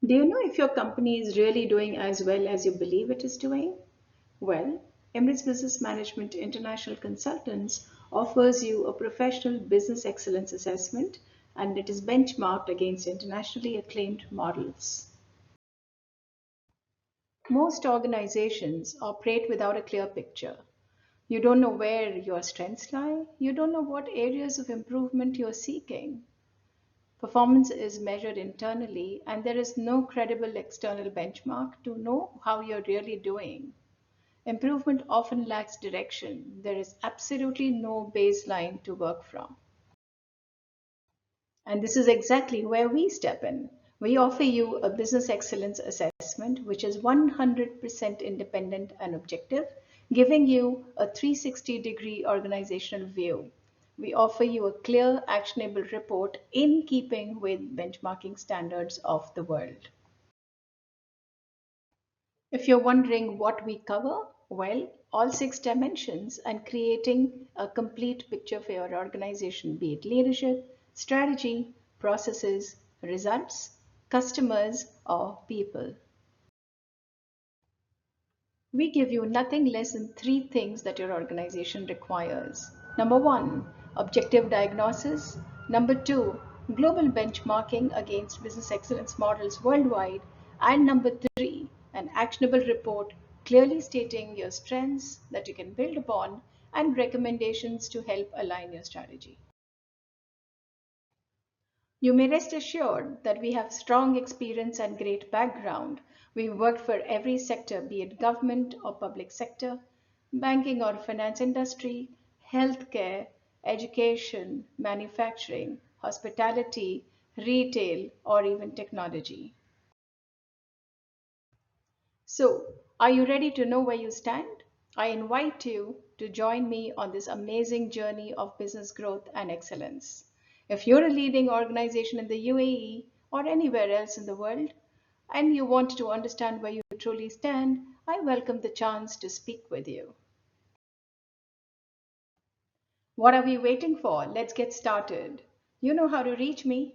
Do you know if your company is really doing as well as you believe it is doing? Well, Emirates Business Management International Consultants offers you a professional business excellence assessment, and it is benchmarked against internationally acclaimed models. Most organizations operate without a clear picture. You don't know where your strengths lie, you don't know what areas of improvement you're seeking. Performance is measured internally, and there is no credible external benchmark to know how you're really doing. Improvement often lacks direction. There is absolutely no baseline to work from. And this is exactly where we step in. We offer you a business excellence assessment, which is 100% independent and objective, giving you a 360-degree organizational view. We offer you a clear, actionable report in keeping with benchmarking standards of the world. If you're wondering what we cover, well, all six dimensions and creating a complete picture for your organization, be it leadership, strategy, processes, results, customers, or people. We give you nothing less than three things that your organization requires. Number one, objective diagnosis. Number two, global benchmarking against business excellence models worldwide. And number three, an actionable report clearly stating your strengths that you can build upon and recommendations to help align your strategy. You may rest assured that we have strong experience and great background. We've worked for every sector, be it government or public sector, banking or finance industry, healthcare, education, manufacturing, hospitality, retail, or even technology. So, are you ready to know where you stand? I invite you to join me on this amazing journey of business growth and excellence. If you're a leading organization in the UAE or anywhere else in the world, and you want to understand where you truly stand, I welcome the chance to speak with you. What are we waiting for? Let's get started. You know how to reach me.